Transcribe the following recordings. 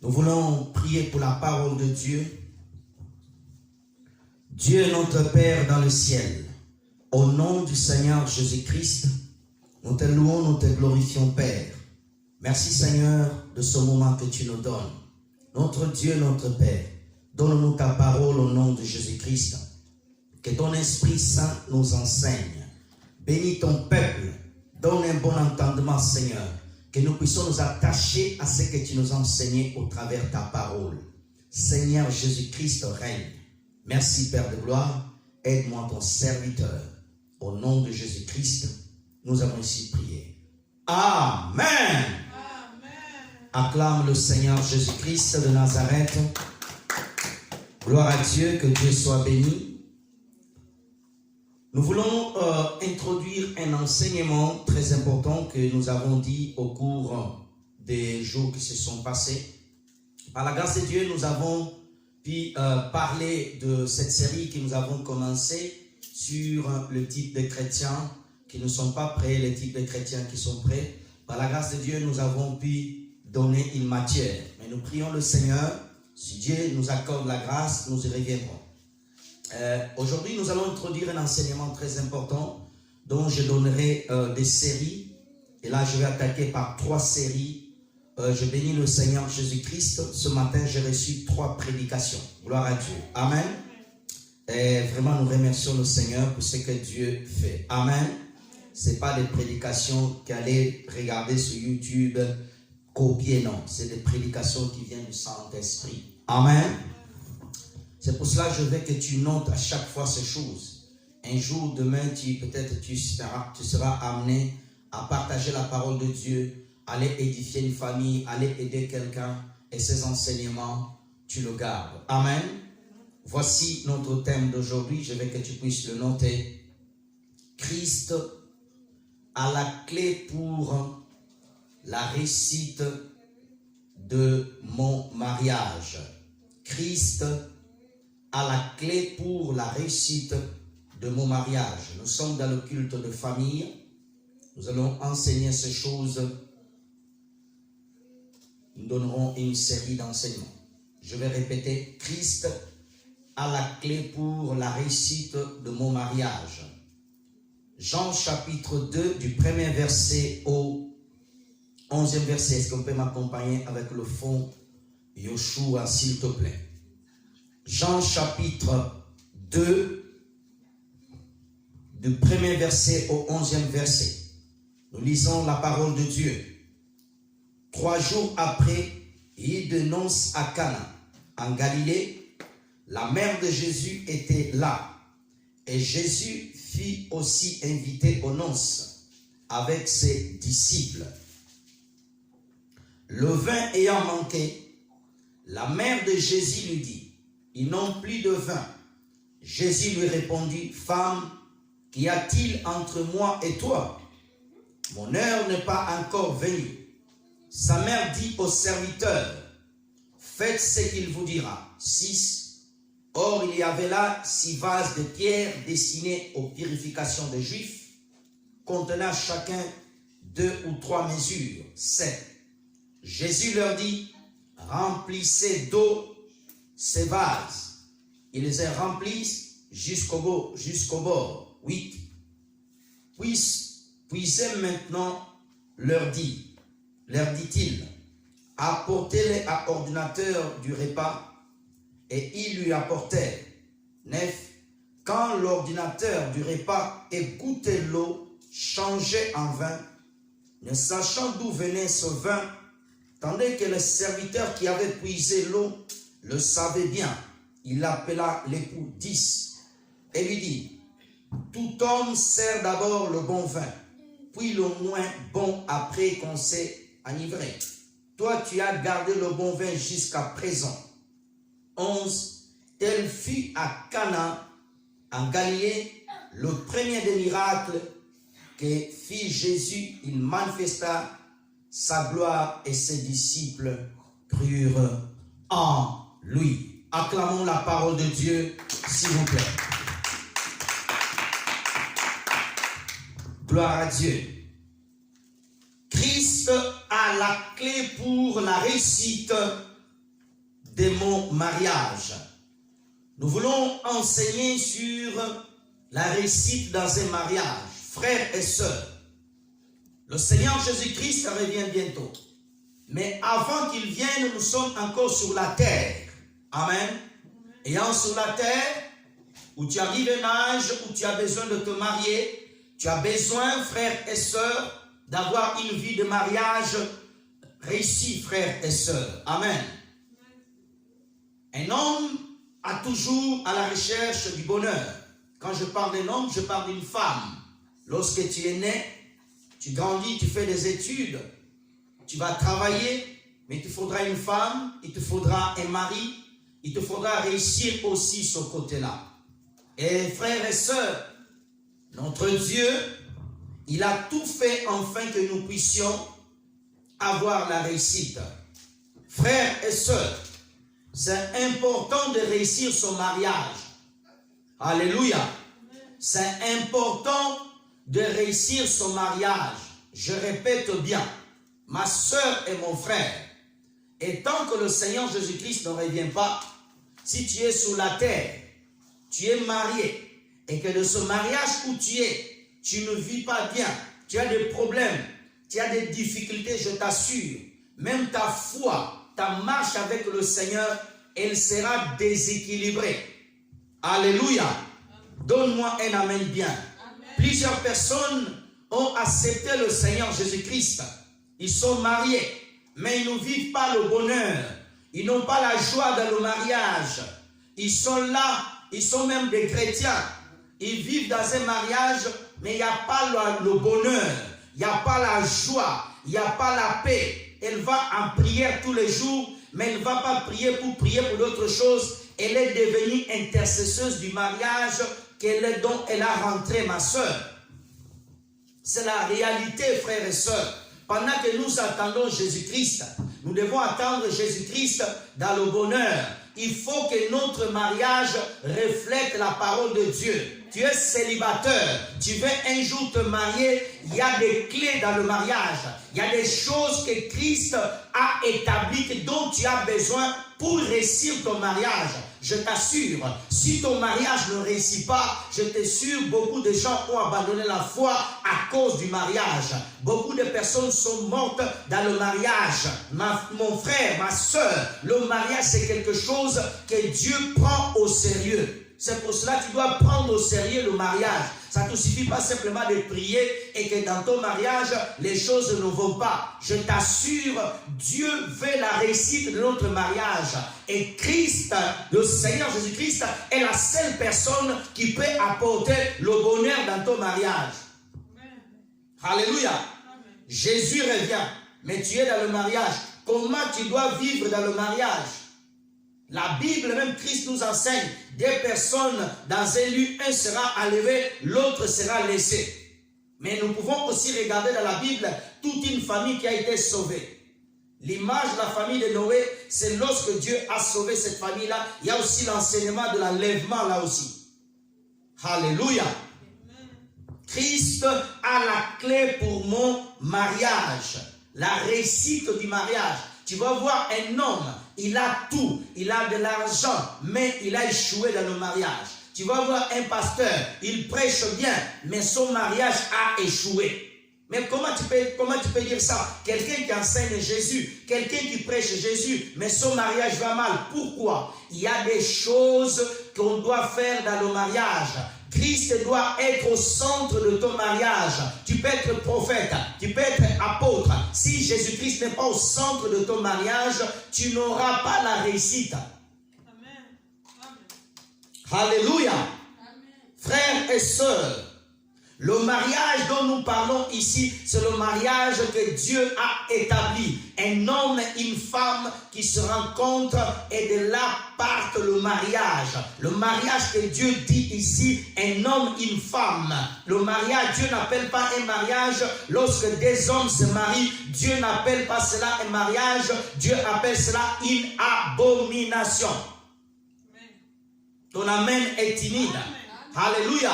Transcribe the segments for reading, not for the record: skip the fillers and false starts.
Nous voulons prier pour la parole de Dieu. Dieu notre Père dans le ciel, au nom du Seigneur Jésus-Christ, nous te louons, nous te glorifions, Père. Merci, Seigneur, de ce moment que tu nous donnes. Notre Dieu, notre Père, donne-nous ta parole au nom de Jésus-Christ. Que ton Esprit Saint nous enseigne. Bénis ton peuple. Donne un bon entendement, Seigneur. Que nous puissions nous attacher à ce que tu nous as enseigné au travers de ta parole. Seigneur Jésus-Christ règne. Merci, Père de gloire. Aide-moi, ton serviteur. Au nom de Jésus-Christ, nous avons ici prié. Amen. Amen. Acclame le Seigneur Jésus-Christ de Nazareth. Gloire à Dieu, que Dieu soit béni. Nous voulons introduire un enseignement très important que nous avons dit au cours des jours qui se sont passés. Par la grâce de Dieu, nous avons pu parler de cette série que nous avons commencé sur le type de chrétiens qui ne sont pas prêts, les types de chrétiens qui sont prêts. Par la grâce de Dieu, nous avons pu donner une matière. Mais nous prions le Seigneur, si Dieu nous accorde la grâce, nous y reviendrons. Aujourd'hui, nous allons introduire un enseignement très important dont je donnerai des séries. Et là, je vais attaquer par 3 séries. Je bénis le Seigneur Jésus-Christ. Ce matin, j'ai reçu 3 prédications. Gloire à Dieu. Amen. Et vraiment, nous remercions le Seigneur pour ce que Dieu fait. Amen. Ce n'est pas des prédications qu'aller regarder sur YouTube, copier, non. C'est des prédications qui viennent du Saint-Esprit. Amen. C'est pour cela que je veux que tu notes à chaque fois ces choses. Un jour, demain, peut-être tu seras amené à partager la parole de Dieu, aller édifier une famille, aller aider quelqu'un, et ces enseignements, tu le gardes. Amen. Voici notre thème d'aujourd'hui, je veux que tu puisses le noter. Christ a la clé pour la réussite de mon mariage. Christ a la clé pour la réussite de mon mariage. Nous sommes dans le culte de famille. Nous allons enseigner ces choses. Nous donnerons une série d'enseignements. Je vais répéter. Christ a la clé pour la réussite de mon mariage. Jean chapitre 2 du 1er verset au 11e verset. Est-ce qu'on peut m'accompagner avec le fond Yoshua, s'il te plaît? Jean chapitre 2 du 1er verset au 11e verset. Nous lisons la parole de Dieu. 3 jours après, il dénonce à Cana, en Galilée. La mère de Jésus était là. Et Jésus fut aussi invité aux noces avec ses disciples. Le vin ayant manqué, la mère de Jésus lui dit: ils n'ont plus de vin. Jésus lui répondit: femme, qu'y a-t-il entre moi et toi? Mon heure n'est pas encore venue. Sa mère dit au serviteur: faites ce qu'il vous dira. 6. Or, il y avait là 6 vases de pierre destinés aux purifications des Juifs, contenant chacun 2 ou 3 mesures. 7. Jésus leur dit: remplissez d'eau ces vases. Ils les remplissent jusqu'au bord. 8. Puisez maintenant, leur dit-il, apportez-les à ordinateur du repas. Et ils lui apportèrent. 9. Quand l'ordinateur du repas ait goûté l'eau changée en vin, ne sachant d'où venait ce vin, tandis que le serviteur qui avait puisé l'eau le savait bien, il appela l'époux. 10. Et lui dit: tout homme sert d'abord le bon vin, puis le moins bon après qu'on s'est enivré. Toi, tu as gardé le bon vin jusqu'à présent. 11. Tel fut à Cana, en Galilée, le premier des miracles que fit Jésus. Il manifesta sa gloire et ses disciples crurent en lui. Acclamons la parole de Dieu, s'il vous plaît. Gloire à Dieu. Christ a la clé pour la réussite mariage. Nous voulons enseigner sur la réussite dans un mariage. Frères et sœurs, le Seigneur Jésus-Christ revient bientôt. Mais avant qu'il vienne, nous sommes encore sur la terre. Amen. Ayant sur la terre, où tu arrives à un âge où tu as besoin de te marier, tu as besoin, frères et sœurs, d'avoir une vie de mariage réussie, frères et sœurs. Amen. Un homme a toujours à la recherche du bonheur. Quand je parle d'un homme, je parle d'une femme. Lorsque tu es né, tu grandis, tu fais des études, tu vas travailler, mais il te faudra une femme, il te faudra un mari, il te faudra réussir aussi ce côté-là. Et frères et sœurs, notre Dieu, il a tout fait afin que nous puissions avoir la réussite. Frères et sœurs, c'est important de réussir son mariage. Alléluia. C'est important de réussir son mariage. Je répète bien, ma sœur et mon frère, et tant que le Seigneur Jésus-Christ ne revient pas, si tu es sur la terre, tu es marié, et que de ce mariage où tu ne vis pas bien, tu as des problèmes, tu as des difficultés, je t'assure, même ta foi, ta marche avec le Seigneur, elle sera déséquilibrée. Alléluia. Donne-moi un amen bien. Amen. Plusieurs personnes ont accepté le Seigneur Jésus-Christ. Ils sont mariés, mais ils ne vivent pas le bonheur. Ils n'ont pas la joie dans le mariage. Ils sont là, ils sont même des chrétiens. Ils vivent dans un mariage, mais il n'y a pas le bonheur. Il n'y a pas la joie. Il n'y a pas la paix. Elle va en prière tous les jours, mais elle ne va pas prier pour d'autres choses. Elle est devenue intercesseuse du mariage dont elle a rentré, ma soeur. C'est la réalité, frères et sœurs. Pendant que nous attendons Jésus-Christ, nous devons attendre Jésus-Christ dans le bonheur. Il faut que notre mariage reflète la parole de Dieu. Tu es célibataire, tu veux un jour te marier, il y a des clés dans le mariage. Il y a des choses que Christ a établies dont tu as besoin pour réussir ton mariage. Je t'assure, si ton mariage ne réussit pas, je t'assure, beaucoup de gens ont abandonné la foi à cause du mariage. Beaucoup de personnes sont mortes dans le mariage. Mon frère, ma soeur, le mariage c'est quelque chose que Dieu prend au sérieux. C'est pour cela que tu dois prendre au sérieux le mariage. Ça ne te suffit pas simplement de prier et que dans ton mariage, les choses ne vont pas. Je t'assure, Dieu veut la réussite de notre mariage. Et Christ, le Seigneur Jésus-Christ, est la seule personne qui peut apporter le bonheur dans ton mariage. Amen. Alléluia. Amen. Jésus revient, mais tu es dans le mariage. Comment tu dois vivre dans le mariage? La Bible, même Christ nous enseigne, des personnes dans un lieu, un sera enlevé, l'autre sera laissé. Mais nous pouvons aussi regarder dans la Bible toute une famille qui a été sauvée. L'image de la famille de Noé, c'est lorsque Dieu a sauvé cette famille-là, il y a aussi l'enseignement de l'enlèvement là aussi. Alléluia. Christ a la clé pour mon mariage, la réussite du mariage. Tu vas voir un homme, il a tout, il a de l'argent, mais il a échoué dans le mariage. Tu vas voir un pasteur, il prêche bien, mais son mariage a échoué. Mais comment tu peux dire ça? Quelqu'un qui enseigne Jésus, quelqu'un qui prêche Jésus, mais son mariage va mal. Pourquoi? Il y a des choses qu'on doit faire dans le mariage. Christ doit être au centre de ton mariage. Tu peux être prophète, tu peux être apôtre. Si Jésus-Christ n'est pas au centre de ton mariage, tu n'auras pas la réussite. Amen. Amen. Alléluia. Amen. Frères et sœurs, le mariage dont nous parlons ici, c'est le mariage que Dieu a établi. Un homme et une femme qui se rencontrent et de là part le mariage. Le mariage que Dieu dit ici, un homme et une femme. Le mariage, Dieu n'appelle pas un mariage lorsque des hommes se marient. Dieu n'appelle pas cela un mariage. Dieu appelle cela une abomination. Amen. Ton amen est timide. Amen. Alléluia.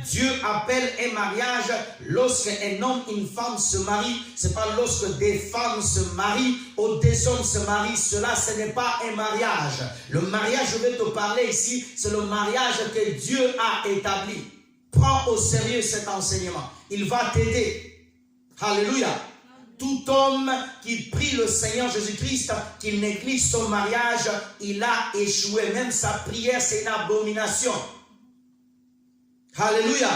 Dieu appelle un mariage lorsqu'un homme et une femme se marient. Ce n'est pas lorsque des femmes se marient ou des hommes se marient. Cela, ce n'est pas un mariage. Le mariage, je vais te parler ici, c'est le mariage que Dieu a établi. Prends au sérieux cet enseignement. Il va t'aider. Alléluia. Tout homme qui prie le Seigneur Jésus-Christ, qui néglige son mariage, il a échoué. Même sa prière, c'est une abomination. Alléluia.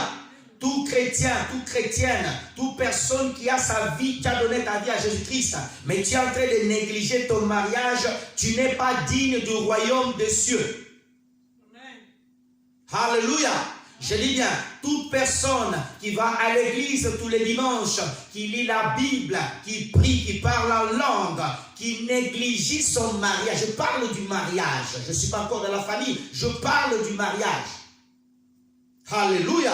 Tout chrétien, toute chrétienne, toute personne qui a sa vie, qui a donné ta vie à Jésus-Christ, mais tu es en train de négliger ton mariage, tu n'es pas digne du royaume des cieux. Alléluia. Je dis bien, toute personne qui va à l'église tous les dimanches, qui lit la Bible, qui prie, qui parle en langue, qui néglige son mariage. Je parle du mariage. Je ne suis pas encore dans la famille. Je parle du mariage. Alléluia.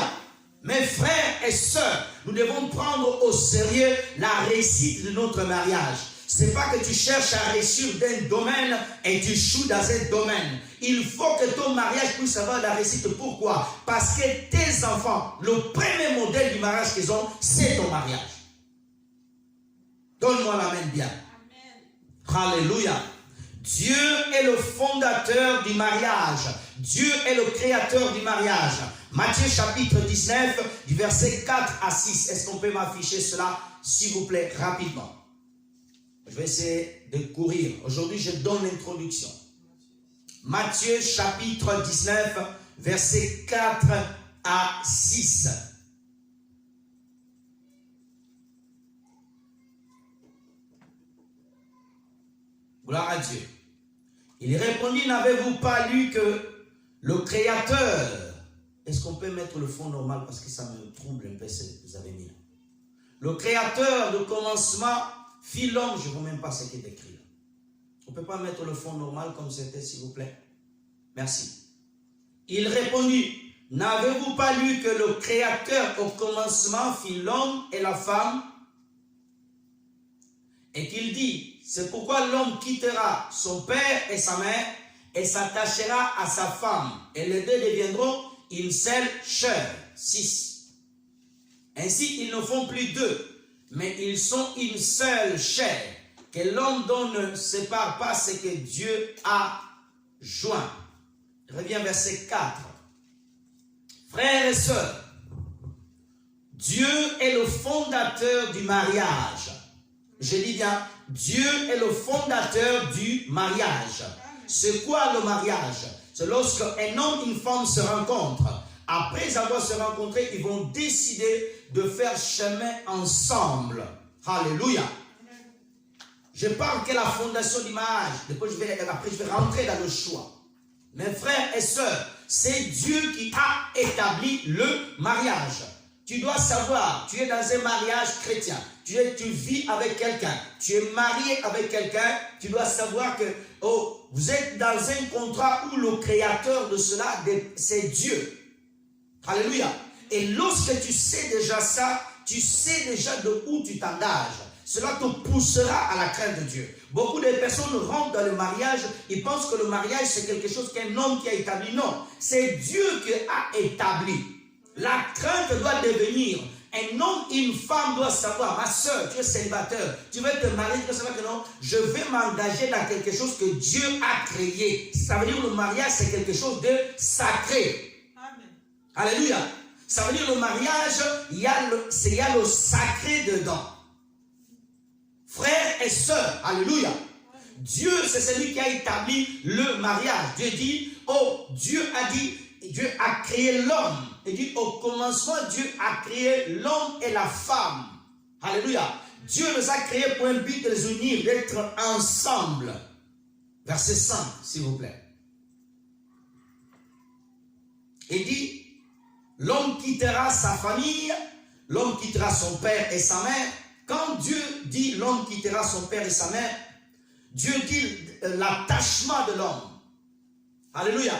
Mes frères et sœurs, nous devons prendre au sérieux la réussite de notre mariage. Ce n'est pas que tu cherches à réussir d'un domaine et tu échoues dans un domaine. Il faut que ton mariage puisse avoir la réussite. Pourquoi? Parce que tes enfants, le premier modèle du mariage qu'ils ont, c'est ton mariage. Donne-moi la main bien. Amen. Alléluia. Dieu est le fondateur du mariage. Dieu est le créateur du mariage. Matthieu chapitre 19, du verset 4 à 6. Est-ce qu'on peut m'afficher cela, s'il vous plaît, rapidement? Je vais essayer de courir. Aujourd'hui, je donne l'introduction. Matthieu chapitre 19, verset 4 à 6. Gloire à Dieu. Il répondit, n'avez-vous pas lu que le Créateur... Est-ce qu'on peut mettre le fond normal parce que ça me trouble un peu ce que vous avez mis là. Le Créateur de commencement fit l'homme, je ne vois même pas ce qui est écrit là. On ne peut pas mettre le fond normal comme c'était, s'il vous plaît. Merci. Il répondit, n'avez-vous pas lu que le Créateur au commencement fit l'homme et la femme? Et qu'il dit, c'est pourquoi l'homme quittera son père et sa mère et s'attachera à sa femme. Et les deux deviendront une seule chair. 6. Ainsi, ils ne font plus deux, mais ils sont une seule chair. Que l'homme dont ne sépare pas ce que Dieu a joint. Reviens verset 4. Frères et sœurs, Dieu est le fondateur du mariage. Je dis bien, Dieu est le fondateur du mariage. C'est quoi le mariage? C'est lorsque un homme et une femme se rencontrent. Après avoir se rencontré, ils vont décider de faire chemin ensemble. Alléluia. Je parle que la fondation du mariage. Après, je vais rentrer dans le choix. Mes frères et sœurs, c'est Dieu qui a établi le mariage. Tu dois savoir, tu es dans un mariage chrétien. Tu vis avec quelqu'un. Tu es marié avec quelqu'un. Tu dois savoir que vous êtes dans un contrat où le créateur de cela, c'est Dieu. Alléluia. Et lorsque tu sais déjà ça, tu sais déjà de où tu t'engages. Cela te poussera à la crainte de Dieu. Beaucoup de personnes rentrent dans le mariage, ils pensent que le mariage c'est quelque chose qu'un homme qui a établi. Non, c'est Dieu qui a établi. La crainte doit devenir, un homme et une femme doivent savoir, ma soeur, tu es célibataire, tu veux te marier, tu dois savoir que non, je vais m'engager dans quelque chose que Dieu a créé. Ça veut dire que le mariage c'est quelque chose de sacré. Amen. Alléluia. Ça veut dire le mariage, il y a le sacré dedans. Frères et sœurs, alléluia. Dieu, c'est celui qui a établi le mariage. Dieu dit, Dieu a dit, Dieu a créé l'homme. Il dit, au commencement, Dieu a créé l'homme et la femme. Alléluia. Dieu nous a créés pour un but de les unir, d'être ensemble. Verset 5, s'il vous plaît. Il dit, l'homme quittera sa famille, l'homme quittera son père et sa mère. Quand Dieu dit l'homme quittera son père et sa mère, Dieu dit l'attachement de l'homme. Alléluia.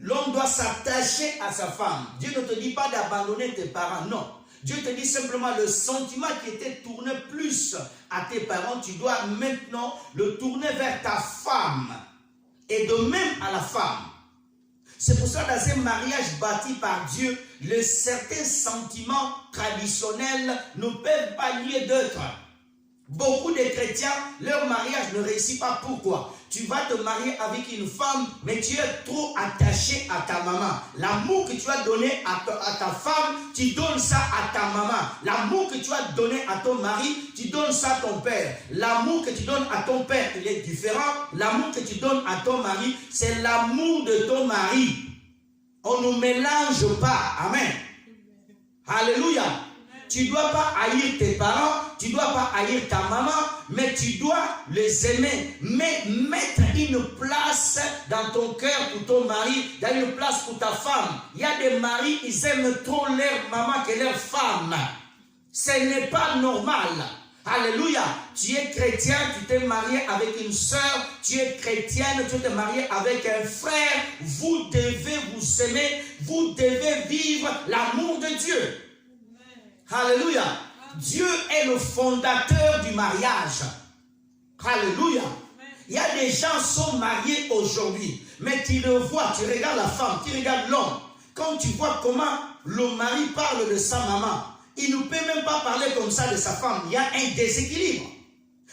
L'homme doit s'attacher à sa femme. Dieu ne te dit pas d'abandonner tes parents, non. Dieu te dit simplement le sentiment qui était tourné plus à tes parents, tu dois maintenant le tourner vers ta femme. Et de même à la femme. C'est pour ça, dans un mariage bâti par Dieu, certains sentiments traditionnels ne peuvent pas lier d'autres. Beaucoup de chrétiens, leur mariage ne réussit pas. Pourquoi? Tu vas te marier avec une femme, mais tu es trop attaché à ta maman. L'amour que tu as donné à ta femme, tu donnes ça à ta maman. L'amour que tu as donné à ton mari, tu donnes ça à ton père. L'amour que tu donnes à ton père, il est différent. L'amour que tu donnes à ton mari, c'est l'amour de ton mari. On ne mélange pas. Amen. Alléluia. Tu ne dois pas haïr tes parents, tu ne dois pas haïr ta maman, mais tu dois les aimer. Mais mettre une place dans ton cœur pour ton mari, dans une place pour ta femme. Il y a des maris, ils aiment trop leur maman que leur femme. Ce n'est pas normal. Alléluia. Tu es chrétien, tu t'es marié avec une soeur, tu es chrétienne, tu t'es marié avec un frère. Vous devez vous aimer, vous devez vivre l'amour de Dieu. Alléluia. Dieu est le fondateur du mariage. Alléluia. Il y a des gens qui sont mariés aujourd'hui, mais tu le vois, tu regardes la femme, tu regardes l'homme. Quand tu vois comment le mari parle de sa maman, il ne peut même pas parler comme ça de sa femme. Il y a un déséquilibre.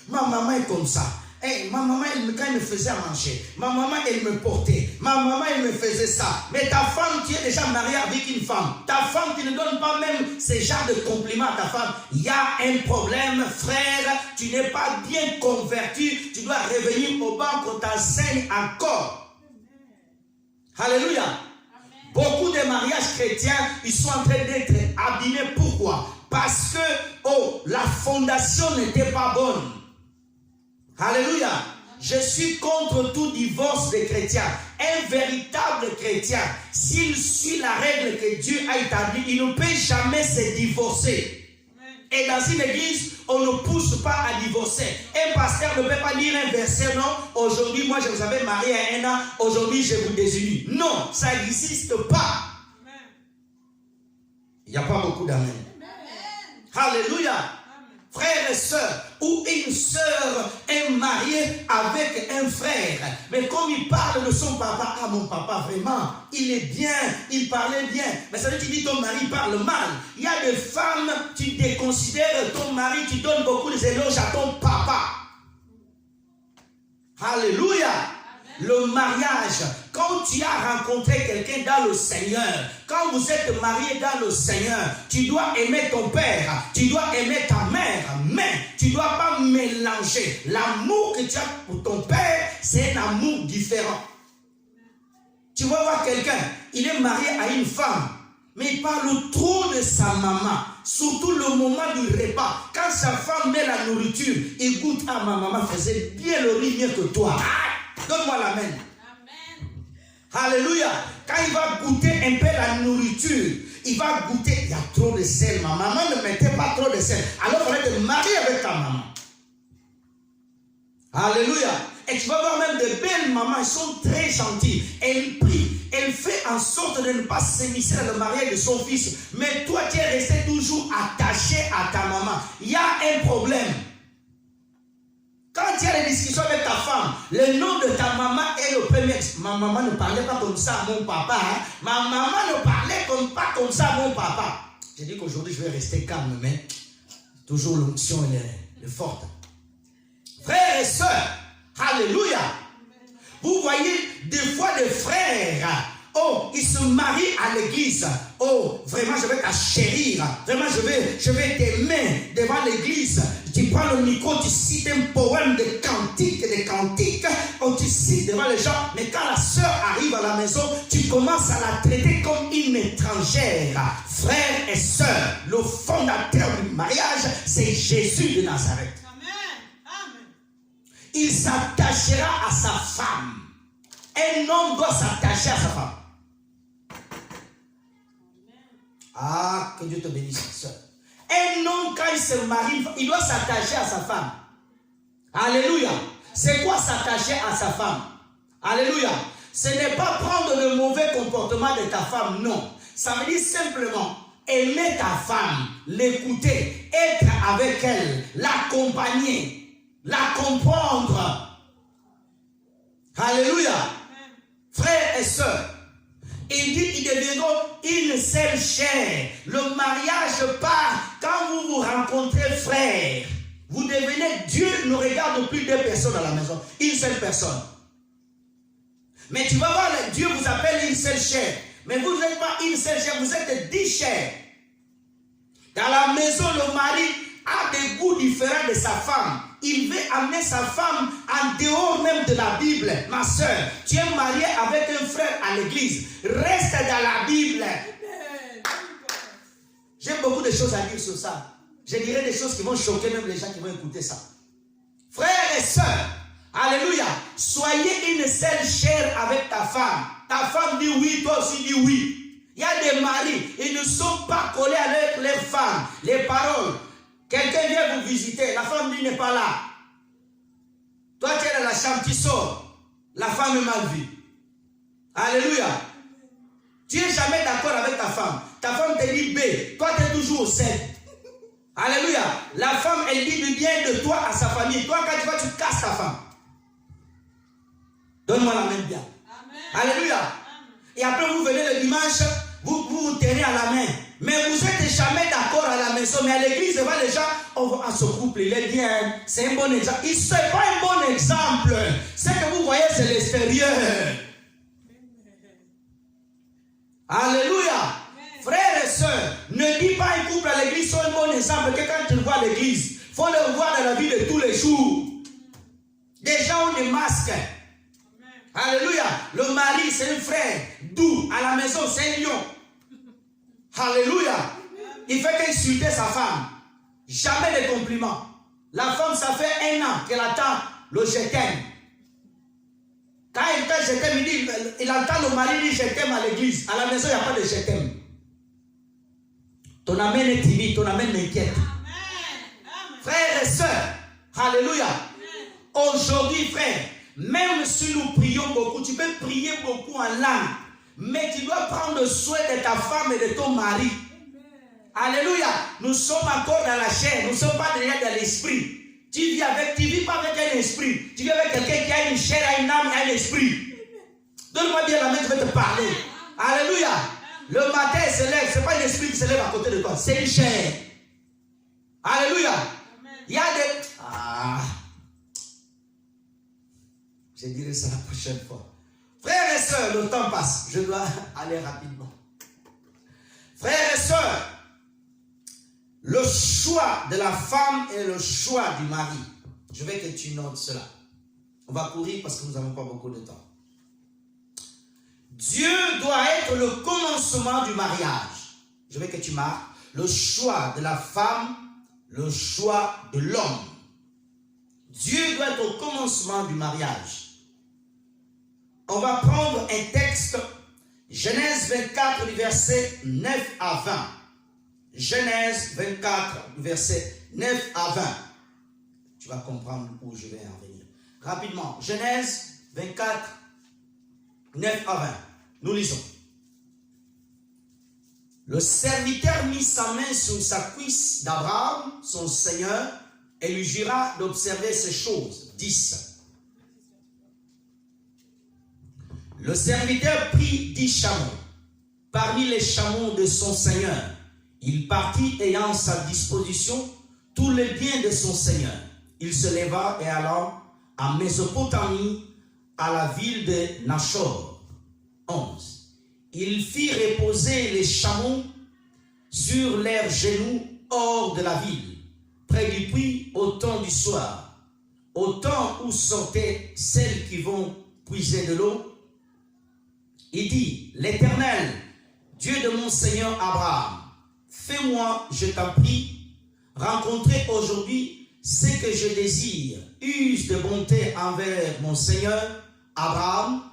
Ma maman est comme ça. Hey, ma maman, quand elle me faisait à manger, ma maman, elle me portait, ma maman, elle me faisait ça. Mais ta femme, tu es déjà mariée avec une femme. Ta femme, tu ne donnes pas même ce genre de compliments à ta femme. Il y a un problème, frère. Tu n'es pas bien converti. Tu dois revenir au banc qu'on t'enseigne encore. Alléluia. Amen. Beaucoup de mariages chrétiens, ils sont en train d'être abîmés. Pourquoi? Parce que la fondation n'était pas bonne. Alléluia. Je suis contre tout divorce des chrétiens. Un véritable chrétien, s'il suit la règle que Dieu a établie, il ne peut jamais se divorcer. Et dans une église, on ne pousse pas à divorcer. Un pasteur ne peut pas lire un verset, non. Aujourd'hui, moi, je vous avais marié à un an. Aujourd'hui, je vous désunis. Non, ça n'existe pas. Il n'y a pas beaucoup d'amen. Alléluia. Frères et sœurs, ou une sœur est mariée avec un frère, mais comme il parle de son papa, ah mon papa vraiment, il est bien, il parlait bien, mais ça veut dire que tu dis ton mari parle mal. Il y a des femmes, tu déconsidères ton mari, tu donnes beaucoup d'éloges à ton papa. Alléluia. Le mariage, quand tu as rencontré quelqu'un dans le Seigneur, quand vous êtes marié dans le Seigneur, tu dois aimer ton père, tu dois aimer ta mère, mais tu ne dois pas mélanger. L'amour que tu as pour ton père, c'est un amour différent. Tu vas voir quelqu'un, il est marié à une femme, mais il parle trop de sa maman, surtout le moment du repas. Quand sa femme met la nourriture, il goûte, ah ma maman faisait bien le riz mieux que toi. Donne-moi l'amen. Alléluia. Quand il va goûter un peu la nourriture, il va goûter, il y a trop de sel. Ma maman ne mettait pas trop de sel. Alors il fallait te marier avec ta maman. Alléluia. Et tu vas voir même de belles mamans, elles sont très gentilles. Elles prient. Elle fait en sorte de ne pas s'immiscer dans le mariage de son fils. Mais toi, tu es resté toujours attaché à ta maman. Il y a un problème. Quand tu as des discussions avec ta femme, le nom de ta maman est le premier. Ma maman ne parlait pas comme ça à mon papa. Hein? Ma maman ne parlait pas comme ça à mon papa. J'ai dit qu'aujourd'hui je vais rester calme, mais toujours l'onction est forte. Frères et sœurs, alléluia. Vous voyez des fois des frères, ils se marient à l'église. Oh, vraiment, je vais t'achérir. Vraiment, je vais t'aimer devant l'église. Tu prends le micro, tu cites un poème de cantiques, tu cites devant les gens. Mais quand la sœur arrive à la maison, tu commences à la traiter comme une étrangère. Frères et sœurs, le fondateur du mariage, c'est Jésus de Nazareth. Amen. Il s'attachera à sa femme. Un homme doit s'attacher à sa femme. Ah, que Dieu te bénisse, sœur. Un homme, quand il se marie, il doit s'attacher à sa femme. Alléluia. C'est quoi s'attacher à sa femme? Alléluia. Ce n'est pas prendre le mauvais comportement de ta femme, non. Ça veut dire simplement aimer ta femme, l'écouter, être avec elle, l'accompagner, la comprendre. Alléluia. Frères et sœurs, deviendront une seule chair. Le mariage part quand vous vous rencontrez, frères. Vous devenez, Dieu ne regarde plus deux personnes à la maison, une seule personne. Mais tu vas voir, Dieu vous appelle une seule chair. Mais vous n'êtes pas une seule chair, vous êtes 10 chairs. Dans la maison, le mari a des goûts différents de sa femme. Il veut amener sa femme en dehors même de la Bible. Ma soeur, tu es mariée avec un frère à l'église. Reste dans la Bible. J'ai beaucoup de choses à dire sur ça. Je dirais des choses qui vont choquer même les gens qui vont écouter ça. Frères et sœurs, alléluia, soyez une seule chair avec ta femme. Ta femme dit oui, toi aussi dis oui. Il y a des maris, ils ne sont pas collés avec leurs femmes. Les paroles. Quelqu'un vient vous visiter, la femme dit n'est pas là. Toi tu es dans la chambre, tu sors. La femme est mal vue. Alléluia. Tu n'es jamais d'accord avec ta femme. Ta femme te dit B, toi tu es toujours au 7. Alléluia. La femme, elle dit du bien de toi à sa famille. Toi, quand tu vas, tu casses ta femme. Donne-moi la main bien. Amen. Alléluia. Amen. Et après, vous venez le dimanche, vous tenez à la main. Mais vous n'êtes jamais d'accord à la maison. Mais à l'église, devant les gens, on voit ce couple, il est bien. C'est un bon exemple. Ce n'est pas un bon exemple. Ce que vous voyez, c'est l'extérieur. Alléluia. Frères et sœurs, ne dis pas un couple à l'église sont un bon exemple que quand tu le vois à l'église, il faut le voir dans la vie de tous les jours. Des gens ont des masques. Amen. Alléluia. Le mari, c'est un frère doux. À la maison, c'est un lion. Alléluia. Il fait qu'insulter sa femme. Jamais de compliments. La femme, ça fait 1 an qu'elle attend le je t'aime. Quand il entend je t'aime, il entend le mari dire je t'aime à l'église. À la maison, il n'y a pas de je t'aime. Ton amen est timide, ton amen m'inquiète. Frères et sœurs, alléluia. Aujourd'hui, frère, même si nous prions beaucoup, tu peux prier beaucoup en langue, mais tu dois prendre soin de ta femme et de ton mari. Alléluia. Nous sommes encore dans la chair, nous ne sommes pas déjà dans l'esprit. Tu vis pas avec un esprit. Tu vis avec quelqu'un qui a une chair, a une âme, a un esprit. Donne-moi bien la main, je vais te parler. Alléluia. Le matin, il se lève, ce n'est pas l'esprit qui se lève à côté de toi, c'est une chair. Alléluia. Amen. Il y a des... Je dirai ça la prochaine fois. Frères et sœurs, le temps passe. Je dois aller rapidement. Frères et sœurs, le choix de la femme et le choix du mari. Je veux que tu notes cela. On va courir parce que nous n'avons pas beaucoup de temps. Dieu doit être le commencement du mariage. Je veux que tu marques le choix de la femme, le choix de l'homme. Dieu doit être au commencement du mariage. On va prendre un texte, Genèse 24, du verset 9 à 20. Genèse 24, du verset 9 à 20. Tu vas comprendre où je vais en venir. Rapidement, Genèse 24, 9 à 20. Nous lisons. Le serviteur mit sa main sur sa cuisse d'Abraham, son seigneur, et lui jura d'observer ces choses. 10. Le serviteur prit 10 chameaux. Parmi les chameaux de son seigneur, il partit ayant à sa disposition tous les biens de son seigneur. Il se leva et alla en Mésopotamie, à la ville de Nachor. 11. Il fit reposer les chameaux sur leurs genoux hors de la ville, près du puits au temps du soir, au temps où sortaient celles qui vont puiser de l'eau. Il dit, l'Éternel, Dieu de mon Seigneur Abraham, fais-moi, je t'en prie, rencontrer aujourd'hui ce que je désire, use de bonté envers mon Seigneur Abraham.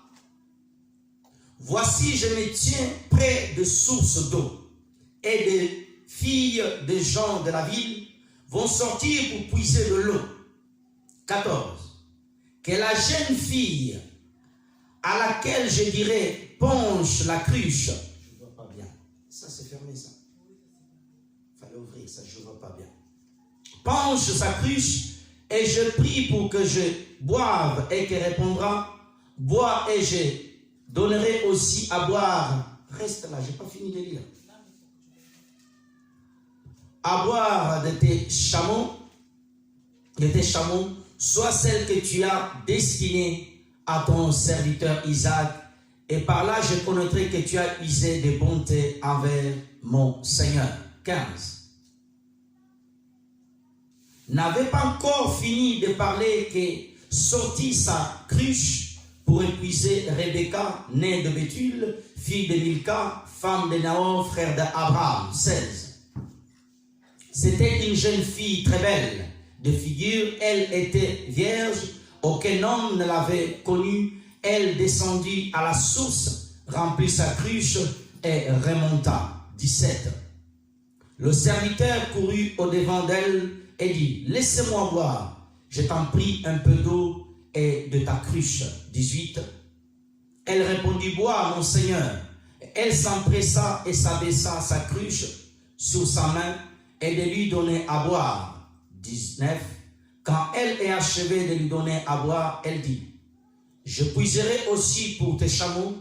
Voici, je me tiens près de sources d'eau, et des filles des gens de la ville vont sortir pour puiser de l'eau. 14. Que la jeune fille à laquelle je dirai penche la cruche. Je ne vois pas bien. Ça, c'est fermé, ça. Il fallait ouvrir ça, je ne vois pas bien. Penche sa cruche, et je prie pour que je boive, et qu'elle répondra, bois, et je donnerai aussi à boire. Reste là, je n'ai pas fini de lire. À boire de tes chameaux, soit celle que tu as destinée à ton serviteur Isaac, et par là je connaîtrai que tu as usé de bonté envers mon Seigneur. 15. N'avait pas encore fini de parler que sortit sa cruche pour épuiser Rebecca, née de Bethuel, fille de Milka, femme de Nahor, frère d'Abraham. 16. C'était une jeune fille très belle de figure. Elle était vierge, aucun homme ne l'avait connue. Elle descendit à la source, remplit sa cruche et remonta. 17. Le serviteur courut au-devant d'elle et dit, laissez-moi boire. Je t'en prie un peu d'eau et de ta cruche. 18. Elle répondit, bois, mon Seigneur. Elle s'empressa et s'abaissa sa cruche sur sa main et de lui donner à boire. 19. Quand elle est achevée de lui donner à boire, elle dit, je puiserai aussi pour tes chameaux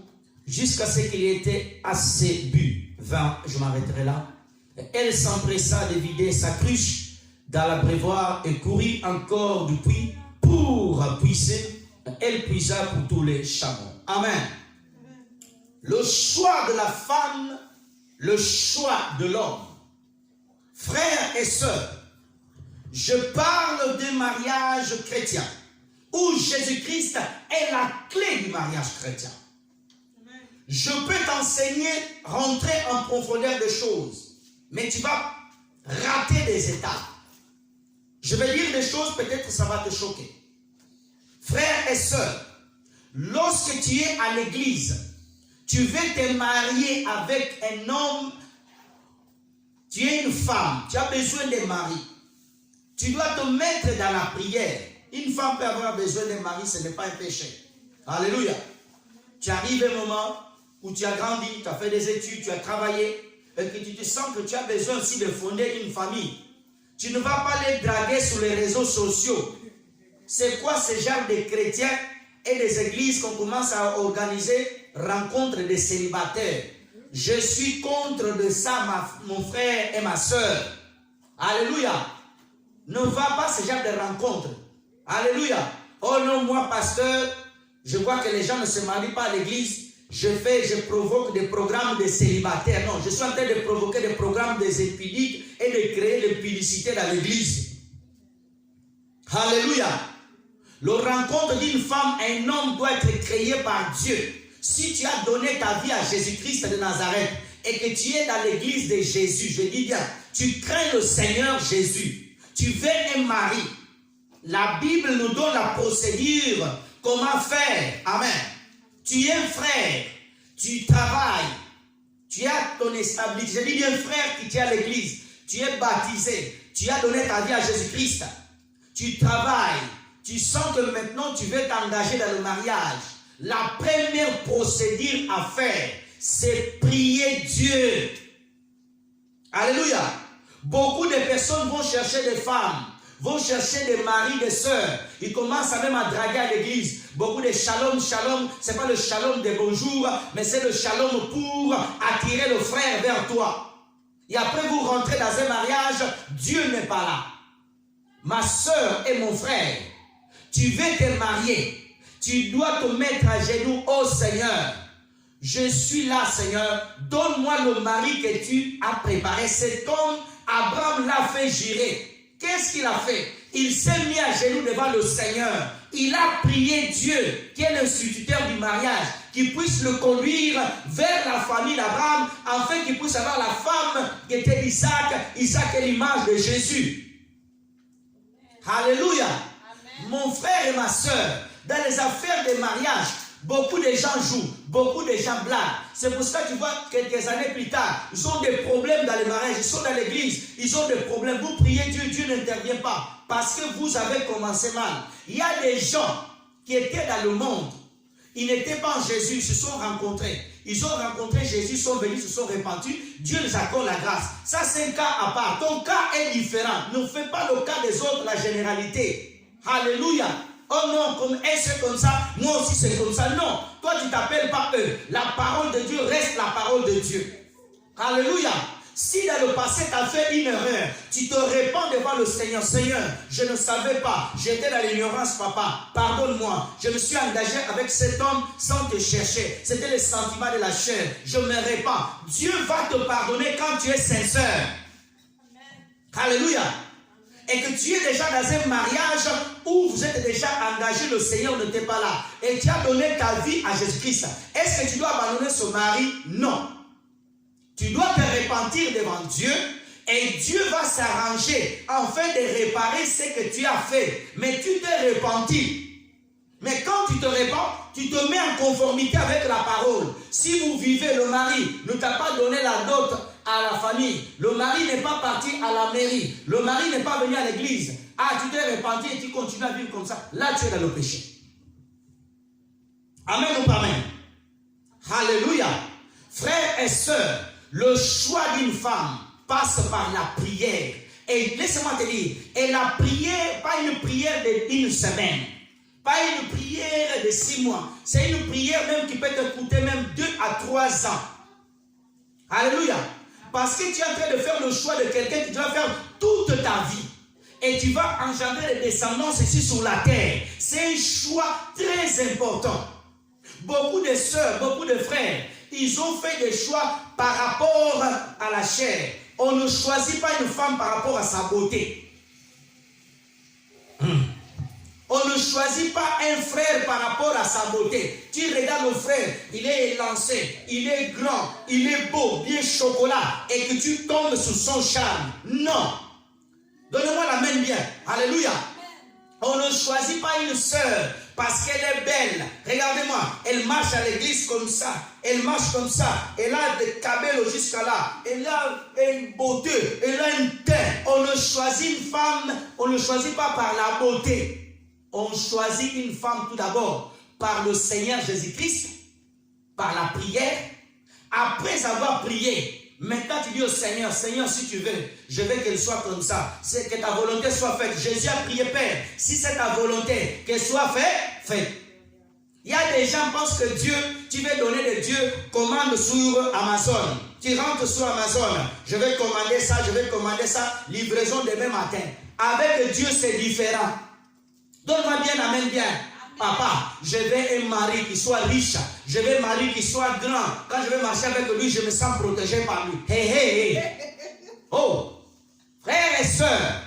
jusqu'à ce qu'il ait été assez bu. 20. Je m'arrêterai là. Elle s'empressa de vider sa cruche dans l'abreuvoir et courut encore du puits pour puiser. Elle puisa pour tous les chameaux. Amen. Le choix de la femme, le choix de l'homme. Frères et sœurs, je parle de mariage chrétien, où Jésus-Christ est la clé du mariage chrétien. Je peux t'enseigner, rentrer en profondeur des choses, mais tu vas rater des étapes. Je vais dire des choses, peut-être ça va te choquer. Frères et sœurs, lorsque tu es à l'église, tu veux te marier avec un homme, tu es une femme, tu as besoin de mari. Tu dois te mettre dans la prière. Une femme peut avoir besoin d'un mari, ce n'est pas un péché. Alléluia. Tu arrives à un moment où tu as grandi, tu as fait des études, tu as travaillé, et que tu te sens que tu as besoin aussi de fonder une famille. Tu ne vas pas les draguer sur les réseaux sociaux. C'est quoi ce genre de chrétiens et des églises qu'on commence à organiser rencontres de célibataires? Je suis contre de ça, mon frère et ma soeur. Alléluia. Ne va pas ce genre de rencontres. Alléluia. Oh non, moi, pasteur, je vois que les gens ne se marient pas à l'église. Je provoque des programmes de célibataires. Non, je suis en train de provoquer des programmes des épidiques et de créer des publicités dans l'église. Alléluia. La rencontre d'une femme et un homme doit être créée par Dieu. Si tu as donné ta vie à Jésus-Christ de Nazareth et que tu es dans l'église de Jésus, je dis bien, tu crains le Seigneur Jésus, tu veux un mari. La Bible nous donne la procédure, comment faire. Amen. Tu es un frère, tu travailles, tu as ton stabilité. Je dis bien frère qui tient à l'église, tu es baptisé, tu as donné ta vie à Jésus-Christ, tu travailles, tu sens que maintenant tu veux t'engager dans le mariage. La première procédure à faire, c'est prier Dieu. Alléluia. Beaucoup de personnes vont chercher des femmes, vont chercher des maris, des sœurs. Ils commencent même à draguer à l'église. Beaucoup de shalom, shalom, c'est pas le shalom de bonjour, mais c'est le shalom pour attirer le frère vers toi. Et après vous rentrez dans un mariage, Dieu n'est pas là. Ma sœur et mon frère, tu veux te marier, tu dois te mettre à genoux, oh Seigneur. Je suis là, Seigneur. Donne-moi le mari que tu as préparé. Cet homme, Abraham l'a fait jurer. Qu'est-ce qu'il a fait? Il s'est mis à genoux devant le Seigneur. Il a prié Dieu, qui est l'instituteur du mariage, qui puisse le conduire vers la famille d'Abraham, afin qu'il puisse avoir la femme qui était Isaac. Isaac est l'image de Jésus. Alléluia. Amen. Mon frère et ma soeur, dans les affaires de mariage, beaucoup de gens jouent, beaucoup de gens blaguent. C'est pour ça que tu vois, quelques années plus tard, ils ont des problèmes dans les mariages, ils sont dans l'église, ils ont des problèmes. Vous priez Dieu, Dieu n'intervient pas. Parce que vous avez commencé mal. Il y a des gens qui étaient dans le monde, ils n'étaient pas en Jésus, ils se sont rencontrés. Ils ont rencontré Jésus, sont venus, se sont répandus. Dieu les accorde la grâce. Ça, c'est un cas à part. Ton cas est différent. Ne fais pas le cas des autres, la généralité. Alléluia. Oh non, comme elle c'est comme ça, moi aussi c'est comme ça. Non, toi tu t'appelles pas eux. La parole de Dieu reste la parole de Dieu. Alléluia. Si dans le passé tu as fait une erreur, tu te répands devant le Seigneur. Seigneur, je ne savais pas, j'étais dans l'ignorance, papa, pardonne-moi. Je me suis engagé avec cet homme sans te chercher. C'était le sentiment de la chair. Je me répands. Dieu va te pardonner quand tu es sincère. Alléluia. Et que tu es déjà dans un mariage où vous êtes déjà engagé, le Seigneur n'était pas là. Et tu as donné ta vie à Jésus-Christ. Est-ce que tu dois abandonner ce mari? Non. Tu dois te repentir devant Dieu et Dieu va s'arranger afin de réparer ce que tu as fait. Mais tu t'es repenti. Mais quand tu te repens, tu te mets en conformité avec la parole. Si vous vivez, le mari ne t'a pas donné la dot à la famille. Le mari n'est pas parti à la mairie. Le mari n'est pas venu à l'église. Ah, tu t'es repenti et tu continues à vivre comme ça. Là, tu es dans le péché. Amen ou pas amen? Alléluia. Frères et sœurs, le choix d'une femme passe par la prière. Et laisse-moi te dire, et la prière, pas une prière d'une semaine, pas une prière de 6 mois, c'est une prière même qui peut te coûter même 2 à 3 ans. Alléluia. Parce que tu es en train de faire le choix de quelqu'un que tu vas faire toute ta vie. Et tu vas engendrer des descendances ici sur la terre. C'est un choix très important. Beaucoup de sœurs, beaucoup de frères, ils ont fait des choix par rapport à la chair. On ne choisit pas une femme par rapport à sa beauté. On ne choisit pas un frère par rapport à sa beauté. Tu regardes le frère, il est élancé, il est grand, il est beau, bien chocolat, et que tu tombes sous son charme. Non. Donnez-moi la main bien. Alléluia. On ne choisit pas une sœur parce qu'elle est belle. Regardez-moi, elle marche à l'église comme ça. Elle marche comme ça. Elle a des cabellos jusqu'à là. Elle a une beauté. Elle a une tête. On ne choisit une femme, on ne choisit pas par la beauté. On choisit une femme tout d'abord par le Seigneur Jésus-Christ, par la prière. Après avoir prié, maintenant tu dis au Seigneur, Seigneur, si tu veux, je veux qu'elle soit comme ça. C'est que ta volonté soit faite. Jésus a prié, Père, si c'est ta volonté, qu'elle soit faite. Il y a des gens qui pensent que Dieu, tu veux donner de Dieu, commande sur Amazon. Tu rentres sur Amazon, je vais commander ça, livraison demain matin. Avec Dieu, c'est différent. Donne-moi bien, amène bien. Papa, je veux un mari qui soit riche. Je veux un mari qui soit grand. Quand je vais marcher avec lui, je me sens protégé par lui. Hey. Oh, frères et sœurs.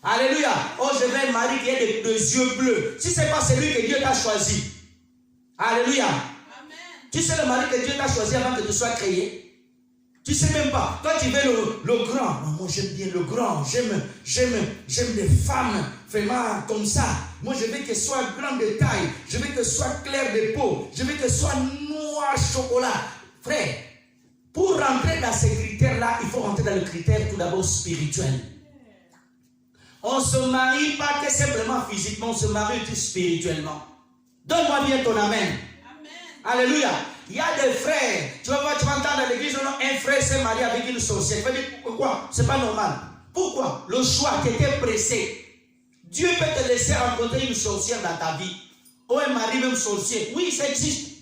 Alléluia. Oh, je veux un mari qui ait des yeux bleus. Si ce n'est pas celui que Dieu t'a choisi. Alléluia. Amen. Tu sais le mari que Dieu t'a choisi avant que tu sois créé. Tu ne sais même pas. Toi, tu veux le grand. Moi, j'aime bien le grand. J'aime les femmes vraiment comme ça. Moi, je veux qu'elle soit grande de taille. Je veux qu'elle soit claire de peau. Je veux qu'elle soit noire chocolat. Frère, pour rentrer dans ces critères-là, il faut rentrer dans le critère tout d'abord spirituel. On ne se marie pas que simplement physiquement, on se marie tout spirituellement. Donne-moi bien ton amen. Amen. Alléluia. Il y a des frères, tu vas voir, tu vas entendre dans l'église, un frère s'est marié avec une sorcière. Tu vas dire, pourquoi? C'est pas normal. Pourquoi? Le choix qui était pressé. Dieu peut te laisser rencontrer une sorcière dans ta vie. Ou un mari même sorcier. Oui, ça existe.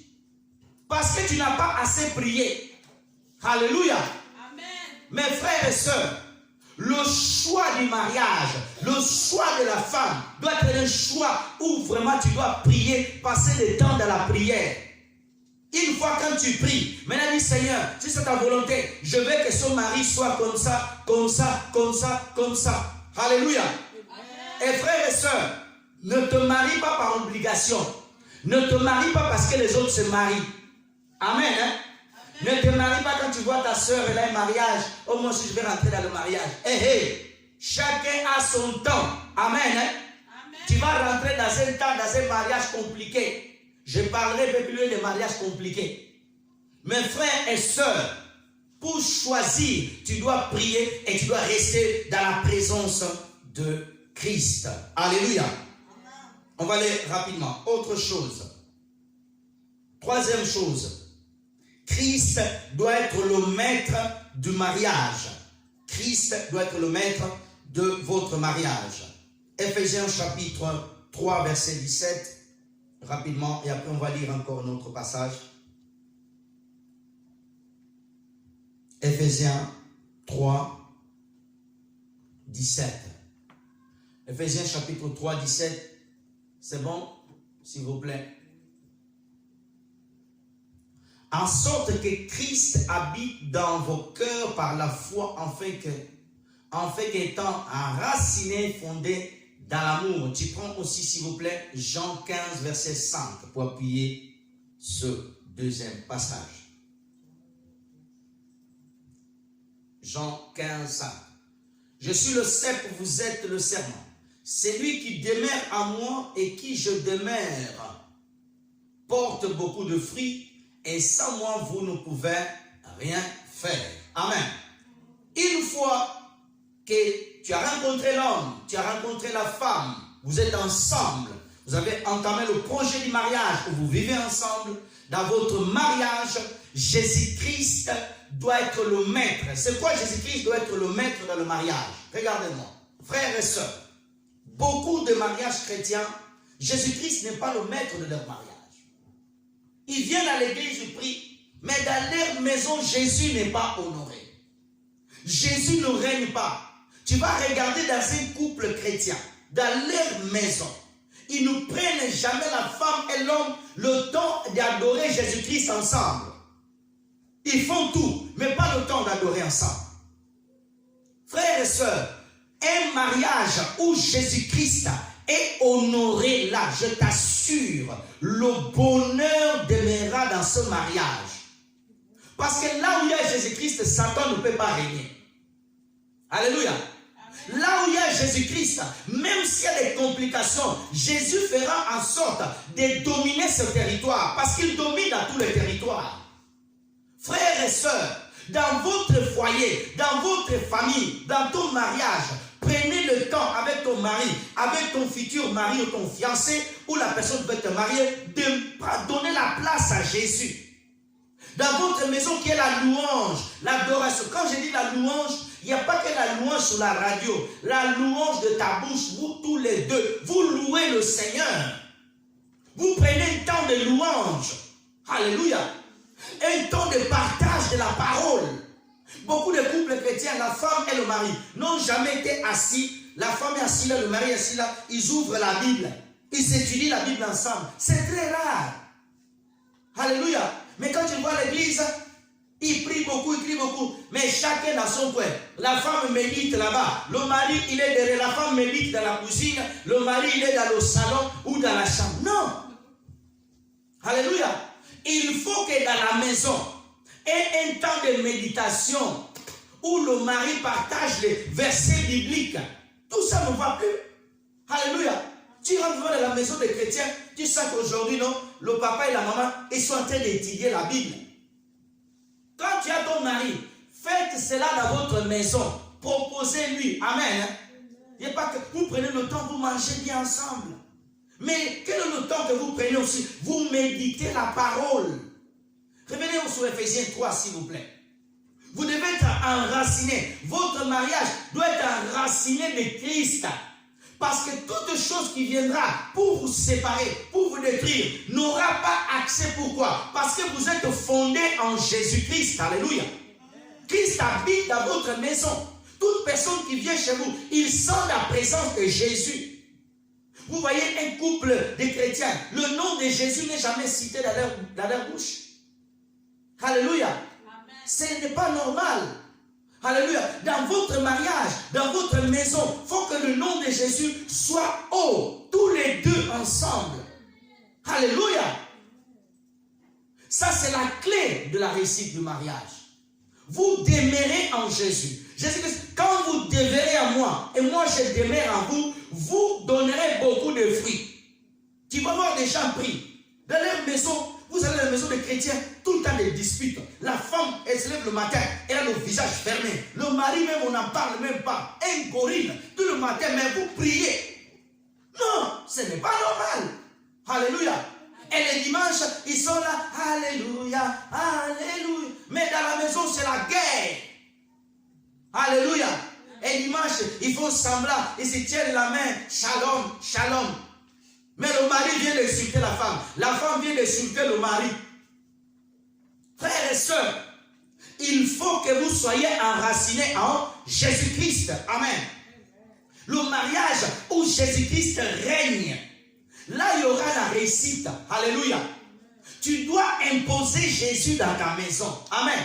Parce que tu n'as pas assez prié. Alléluia. Amen. Mes frères et sœurs, le choix du mariage, le choix de la femme doit être un choix où vraiment tu dois prier, passer le temps dans la prière. Une fois quand tu pries, maintenant dis Seigneur, si c'est ta volonté, je veux que son mari soit comme ça, comme ça, comme ça, comme ça. Alléluia. Et frères et sœurs, ne te marie pas par obligation. Ne te marie pas parce que les autres se marient. Amen. Hein? Ne te marie pas quand tu vois ta sœur, elle a un mariage. Oh, moi aussi je vais rentrer dans le mariage. Chacun a son temps. Amen. Hein? Amen. Tu vas rentrer dans un temps, dans un mariage compliqué. Je parlerai peu plus de mariages compliqués. Mes frères et sœurs, pour choisir, tu dois prier et tu dois rester dans la présence de Christ. Alléluia. On va aller rapidement. Autre chose. Troisième chose. Christ doit être le maître du mariage. Christ doit être le maître de votre mariage. Éphésiens chapitre 3, verset 17, rapidement, et après on va lire encore un autre passage. Éphésiens 3, 17. Éphésiens chapitre 3, 17. C'est bon, s'il vous plaît. En sorte que Christ habite dans vos cœurs par la foi, afin qu'étant enraciné, fondé dans l'amour. Tu prends aussi, s'il vous plaît, Jean 15, verset 5, pour appuyer ce deuxième passage. Jean 15, 5. Je suis le cep, vous êtes le serment. C'est lui qui demeure en moi et qui je demeure porte beaucoup de fruits, et sans moi, vous ne pouvez rien faire. Amen. Une fois que tu as rencontré l'homme, tu as rencontré la femme, vous êtes ensemble, vous avez entamé le projet du mariage où vous vivez ensemble, dans votre mariage, Jésus-Christ doit être le maître. C'est quoi Jésus-Christ doit être le maître dans le mariage? Regardez-moi, frères et sœurs, beaucoup de mariages chrétiens, Jésus-Christ n'est pas le maître de leur mariage. Ils viennent à l'église, ils prient, mais dans leur maison, Jésus n'est pas honoré. Jésus ne règne pas. Tu vas regarder dans un couple chrétien, dans leur maison, ils ne prennent jamais la femme et l'homme le temps d'adorer Jésus-Christ ensemble. Ils font tout, mais pas le temps d'adorer ensemble. Frères et sœurs, un mariage où Jésus-Christ est honoré là, je t'assure, le bonheur demeurera dans ce mariage. Parce que là où il y a Jésus-Christ, Satan ne peut pas régner. Alléluia. Là où il y a Jésus-Christ, même s'il y a des complications, Jésus fera en sorte de dominer ce territoire. Parce qu'il domine dans tous les territoires. Frères et sœurs, dans votre foyer, dans votre famille, dans ton mariage, prenez le temps avec ton mari, avec ton futur mari ou ton fiancé, ou la personne qui veut te marier, de donner la place à Jésus. Dans votre maison qui est la louange, l'adoration. Quand je dis la louange, il n'y a pas que la louange sur la radio. La louange de ta bouche, vous tous les deux, vous louez le Seigneur. Vous prenez un temps de louange. Alléluia. Un temps de partage de la parole. Beaucoup de couples chrétiens, la femme et le mari, n'ont jamais été assis. La femme est assise là, le mari est assis là. Ils ouvrent la Bible. Ils étudient la Bible ensemble. C'est très rare. Alléluia. Mais quand tu vois l'église, ils prient beaucoup, mais chacun dans son coin. La femme médite là-bas, le mari il est derrière, la femme médite dans la cuisine, le mari il est dans le salon ou dans la chambre. Non. Alléluia. Il faut que dans la maison ait un temps de méditation où le mari partage les versets bibliques. Tout ça ne va plus. Alléluia. Tu rentres dans la maison des chrétiens, tu sais qu'aujourd'hui, non, le papa et la maman, ils sont en train d'étudier la Bible. Quand tu as ton mari, faites cela dans votre maison. Proposez-lui. Amen. Il n'y a pas que vous prenez le temps, vous mangez bien ensemble. Mais quel est le temps que vous prenez aussi? Vous méditez la parole. Revenez sur Éphésiens 3, s'il vous plaît. Vous devez être enraciné. Votre mariage doit être enraciné de Christ. Parce que toute chose qui viendra pour vous séparer, pour vous détruire, n'aura pas accès. Pourquoi? Parce que vous êtes fondé en Jésus-Christ. Alléluia. Christ habite dans votre maison. Toute personne qui vient chez vous, il sent la présence de Jésus. Vous voyez un couple de chrétiens, le nom de Jésus n'est jamais cité dans leur bouche. Alléluia. Ce n'est pas normal. Alléluia. Dans votre mariage, dans votre maison, il faut que le nom de Jésus soit haut. Tous les deux ensemble. Alléluia. Ça, c'est la clé de la réussite du mariage. Vous demeurez en Jésus. Jésus-Christ, quand vous demeurez en moi, et moi je demeure en vous, vous donnerez beaucoup de fruits. Tu vas voir des gens pris. Dans leur maison, vous allez dans la maison des chrétiens, tout le temps des disputes. La femme, elle se lève le matin, elle a le visage fermé. Le mari même, on n'en parle même pas. Un gorille, tout le matin, mais vous priez. Non, ce n'est pas normal. Alléluia. Et les dimanches, ils sont là. Alléluia, alléluia. Mais dans la maison, c'est la guerre. Alléluia. Et dimanche, il faut semblant. Ils se tiennent la main. Shalom, shalom. Mais le mari vient d'insulter la femme vient d'insulter le mari. Frères et sœurs, il faut que vous soyez enracinés en Jésus-Christ. Amen. Le mariage où Jésus-Christ règne, là il y aura la réussite. Alléluia. Tu dois imposer Jésus dans ta maison. Amen.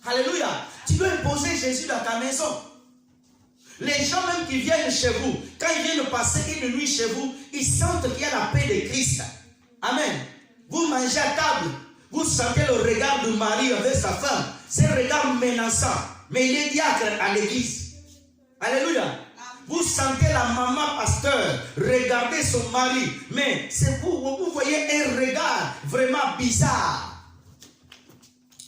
Alléluia. Tu dois imposer Jésus dans ta maison. Les gens même qui viennent chez vous, quand ils viennent passer une nuit chez vous, ils sentent qu'il y a la paix de Christ. Amen. Vous mangez à table, vous sentez le regard du mari avec sa femme. C'est un regard menaçant. Mais il est diacre à l'église. Alléluia. Vous sentez la maman pasteur regarder son mari. Mais c'est vous voyez un regard vraiment bizarre.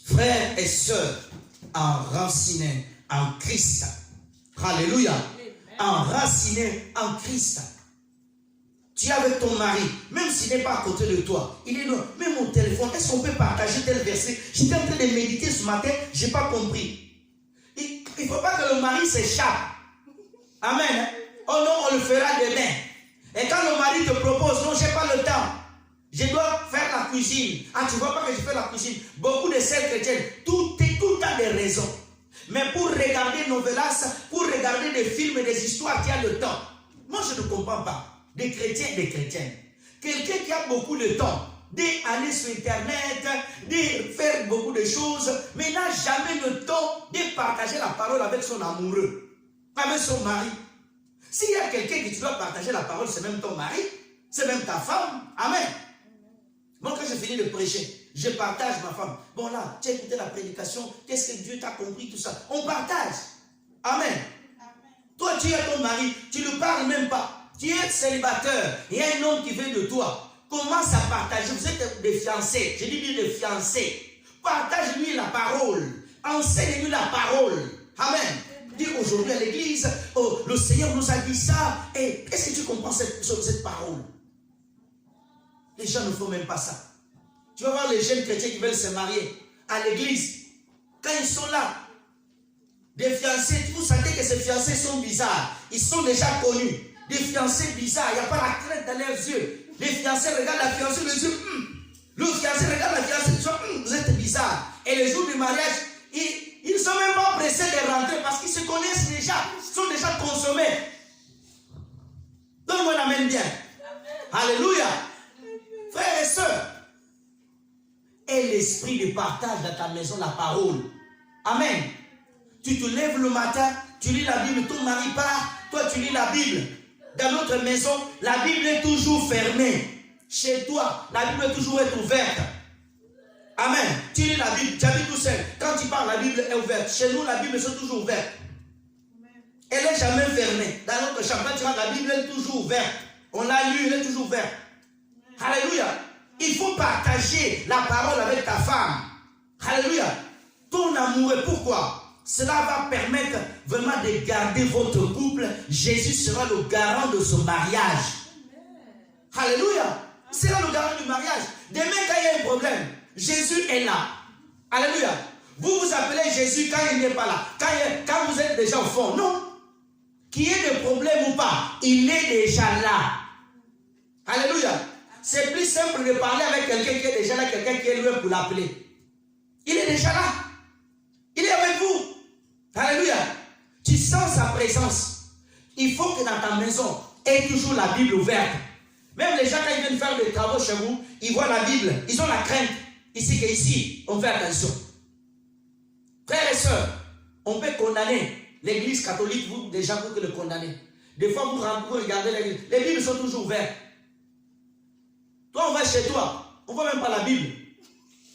Frères et sœurs, enracinés en Christ. Alléluia. Enraciné en Christ. Tu es avec ton mari, même s'il n'est pas à côté de toi. Il est loin. Même mon téléphone, est-ce qu'on peut partager tel verset? J'étais en train de méditer ce matin, je n'ai pas compris. Il ne faut pas que le mari s'échappe. Amen. Oh non, on le fera demain. Et quand le mari te propose, non, je n'ai pas le temps. Je dois faire la cuisine. Ah, tu ne vois pas que je fais la cuisine. Beaucoup de sœurs chrétiennes, tout a des raisons. Mais pour regarder novelas, pour regarder des films et des histoires, tu as le temps. Moi, je ne comprends pas. Des chrétiens et des chrétiennes. Quelqu'un qui a beaucoup de temps d'aller sur Internet, de faire beaucoup de choses, mais n'a jamais le temps de partager la parole avec son amoureux, avec son mari. S'il y a quelqu'un qui tu dois partager la parole, c'est même ton mari, c'est même ta femme. Amen. Moi, quand j'ai fini de prêcher, je partage ma femme. Bon là, tu as écouté la prédication, qu'est-ce que Dieu t'a compris, tout ça. On partage. Amen. Amen. Toi, tu es ton mari, tu ne parles même pas. Tu es célibataire, il y a un homme qui veut de toi. Commence à partager. Vous êtes des fiancés. Je dis bien des fiancés. Partage-lui la parole. Enseigne-lui la parole. Amen. Dis aujourd'hui à l'église, oh, le Seigneur nous a dit ça. Et est-ce que tu comprends cette parole? Les gens ne font même pas ça. Tu vas voir les jeunes chrétiens qui veulent se marier à l'église. Quand ils sont là, des fiancés, vous sentez que ces fiancés sont bizarres. Ils sont déjà connus. Des fiancés bizarres, il n'y a pas la crainte dans leurs yeux. Les fiancés regardent la fiancée, les yeux, le fiancé regarde la fiancée, vous êtes bizarre. Et le jour du mariage, ils ne sont même pas pressés de rentrer parce qu'ils se connaissent déjà, ils sont déjà consommés. Donne-moi la main bien. Amen. Alléluia. Frères et sœurs, et l'esprit de partage dans ta maison, la parole. Amen. Tu te lèves le matin, tu lis la Bible, ton mari part, toi tu lis la Bible. Dans notre maison, la Bible est toujours fermée. Chez toi, la Bible est toujours ouverte. Amen. Tu lis la Bible, tu habites tout seul. Quand tu parles, la Bible est ouverte. Chez nous, la Bible est toujours ouverte. Elle n'est jamais fermée. Dans notre chambre, quand tu regardes, la Bible est toujours ouverte. On l'a lu, elle est toujours ouverte. Alléluia. Il faut partager la parole avec ta femme. Alléluia. Ton amoureux, pourquoi? Cela va permettre vraiment de garder votre couple. Jésus sera le garant de ce mariage. Amen. Alléluia. C'est là le garant du mariage. Demain, quand il y a un problème, Jésus est là. Alléluia. Vous vous appelez Jésus quand il n'est pas là. Quand vous êtes déjà au fond. Non. Qu'il y ait des problèmes ou pas, il est déjà là. Alléluia. C'est plus simple de parler avec quelqu'un qui est déjà là, quelqu'un qui est loin pour l'appeler. Il est déjà là. Il est avec vous. Alléluia. Tu sens sa présence. Il faut que dans ta maison, ait toujours la Bible ouverte. Même les gens, quand ils viennent faire des travaux chez vous, ils voient la Bible. Ils ont la crainte. Ici qu'ici, on fait attention. Frères et sœurs, on peut condamner l'église catholique, vous, déjà, vous que le condamnez. Des fois, vous regardez l'église. Les Bibles sont toujours ouvertes. Toi, on va chez toi. On ne voit même pas la Bible.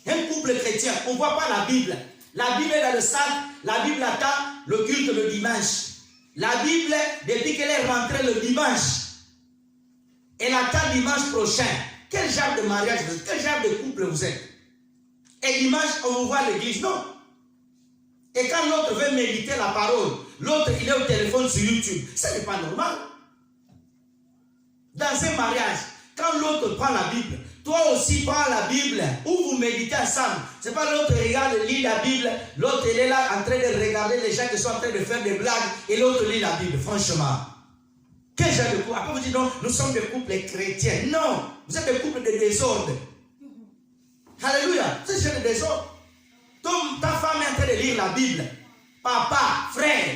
Un couple chrétien, on ne voit pas la Bible. La Bible est dans le sac, la Bible attend le culte le dimanche. La Bible, depuis qu'elle est rentrée le dimanche, elle attend dimanche prochain. Quel genre de mariage vous êtes? Quel genre de couple vous êtes? Et dimanche, on vous voit à l'église? Non. Et quand l'autre veut méditer la parole, l'autre il est au téléphone sur YouTube. Ce n'est pas normal. Dans un mariage, quand l'autre prend la Bible, toi aussi prends la Bible, ou vous méditez ensemble. Ce n'est pas l'autre regarde, lit la Bible, l'autre il est là en train de regarder les gens qui sont en train de faire des blagues, et l'autre lit la Bible, franchement. Quel genre de couple? Après vous dites non, nous sommes des couples chrétiens. Non, vous êtes des couples de désordre. Alléluia, c'est genre de désordre. Ta femme est en train de lire la Bible. Papa, frère,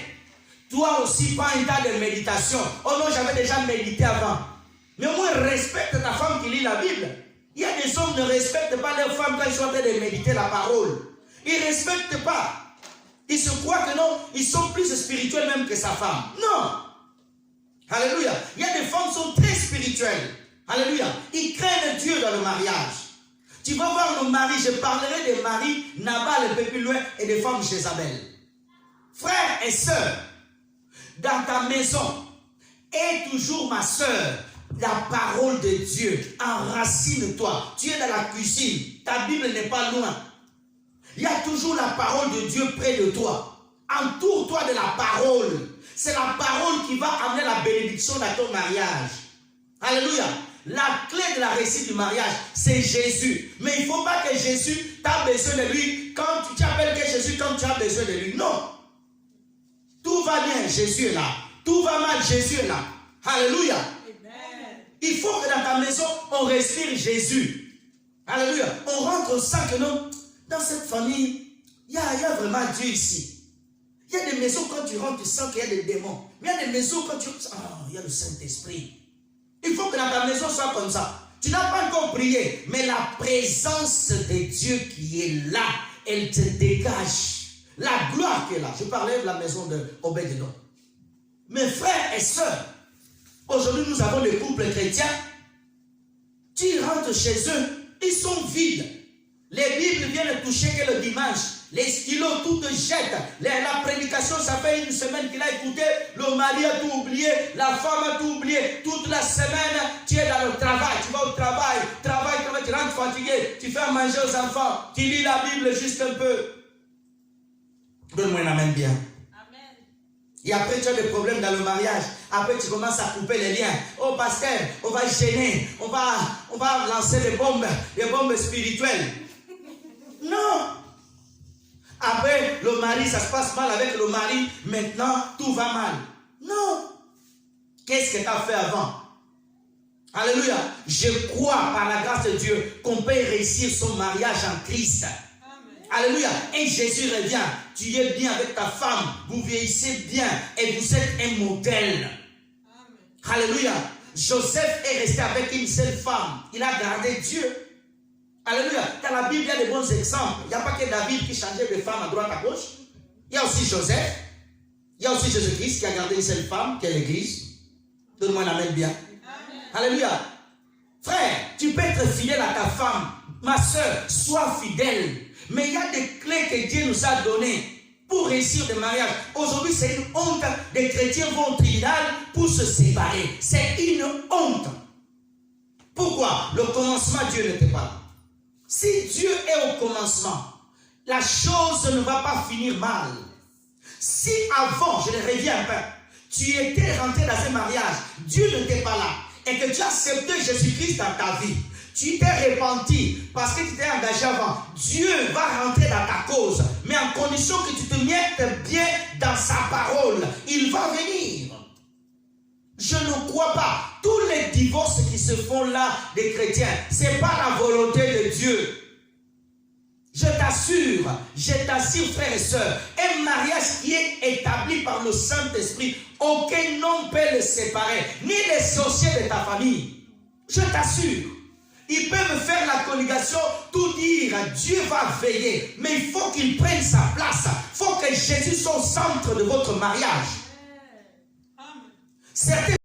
toi aussi prends un temps de méditation. Oh non, j'avais déjà médité avant. Mais au moins respecte ta femme qui lit la Bible. Il y a des hommes qui ne respectent pas leurs femmes quand ils sont en train de méditer la parole. Ils ne respectent pas. Ils se croient que non, ils sont plus spirituels même que sa femme. Non. Alléluia. Il y a des femmes qui sont très spirituelles. Alléluia. Ils craignent Dieu dans le mariage. Tu vas voir nos maris, je parlerai des maris, Nabal un peu plus loin, et des femmes Jézabel. Frères et sœurs, dans ta maison, aie toujours ma sœur, la parole de Dieu. Enracine-toi. Tu es dans la cuisine, ta Bible n'est pas loin. Il y a toujours la parole de Dieu près de toi. Entoure-toi de la parole. C'est la parole qui va amener la bénédiction dans ton mariage. Alléluia. La clé de la réussite du mariage, c'est Jésus. Mais il ne faut pas que Jésus, tu as besoin de lui quand tu t'appelles que Jésus quand tu as besoin de lui. Non. Tout va bien, Jésus est là. Tout va mal, Jésus est là. Alléluia. Amen. Il faut que dans ta maison, on respire Jésus. Alléluia. On rentre, on sent que non, dans cette famille, il y a vraiment Dieu ici. Il y a des maisons, quand tu rentres, tu sens qu'il y a des démons. Mais il y a des maisons, quand tu rentres, il y a le Saint-Esprit. Il faut que dans ta maison soit comme ça. Tu n'as pas encore prié, mais la présence de Dieu qui est là, elle te dégage. La gloire qui est là. Je parlais de la maison de Obed-Edom. Mes frères et sœurs, aujourd'hui nous avons des couples chrétiens. Tu rentres chez eux, ils sont vides. Les Bibles viennent toucher que le dimanche. Les stylos, tout te jette. La prédication, ça fait une semaine qu'il a écouté. Le mari a tout oublié. La femme a tout oublié. Toute la semaine, tu es dans le travail. Tu vas au travail. Tu rentres fatigué. Tu fais à manger aux enfants. Tu lis la Bible juste un peu. Donne-moi un amen bien. Amen. Et après, tu as des problèmes dans le mariage. Après, tu commences à couper les liens. Oh, pasteur, on va gêner. On va lancer des bombes spirituelles. Non. Après, le mari, ça se passe mal avec le mari. Maintenant, tout va mal. Non. Qu'est-ce que tu as fait avant? Alléluia. Je crois par la grâce de Dieu qu'on peut réussir son mariage en Christ. Amen. Alléluia. Et Jésus revient. Tu es bien avec ta femme. Vous vieillissez bien. Et vous êtes un modèle. Amen. Alléluia. Joseph est resté avec une seule femme. Il a gardé Dieu. Alléluia. Dans la Bible, il y a des bons exemples. Il n'y a pas que David qui changeait de femme à droite à gauche. Il y a aussi Joseph. Il y a aussi Jésus-Christ qui a gardé une seule femme, qui est l'Église. Donne-moi un amen bien. Amen. Alléluia. Frère, tu peux être fidèle à ta femme. Ma soeur, sois fidèle. Mais il y a des clés que Dieu nous a données pour réussir le mariage. Aujourd'hui, c'est une honte. Des chrétiens vont au tribunal pour se séparer. C'est une honte. Pourquoi? Le commencement, Dieu n'était pas là. Si Dieu est au commencement, la chose ne va pas finir mal. Si avant, je le reviens un peu, tu étais rentré dans un mariage, Dieu n'était pas là, et que tu as accepté Jésus-Christ dans ta vie, tu t'es repenti parce que tu t'es engagé avant, Dieu va rentrer dans ta cause, mais en condition que tu te mettes bien dans sa parole. Il va venir. Je ne crois pas. Tous les divorces qui se font là des chrétiens, ce n'est pas la volonté de Dieu. Je t'assure, frères et sœurs, un mariage qui est établi par le Saint-Esprit, aucun homme peut le séparer, ni les sorciers de ta famille. Je t'assure. Ils peuvent faire la connugation, tout dire, Dieu va veiller, mais il faut qu'il prenne sa place. Il faut que Jésus soit au centre de votre mariage. Certains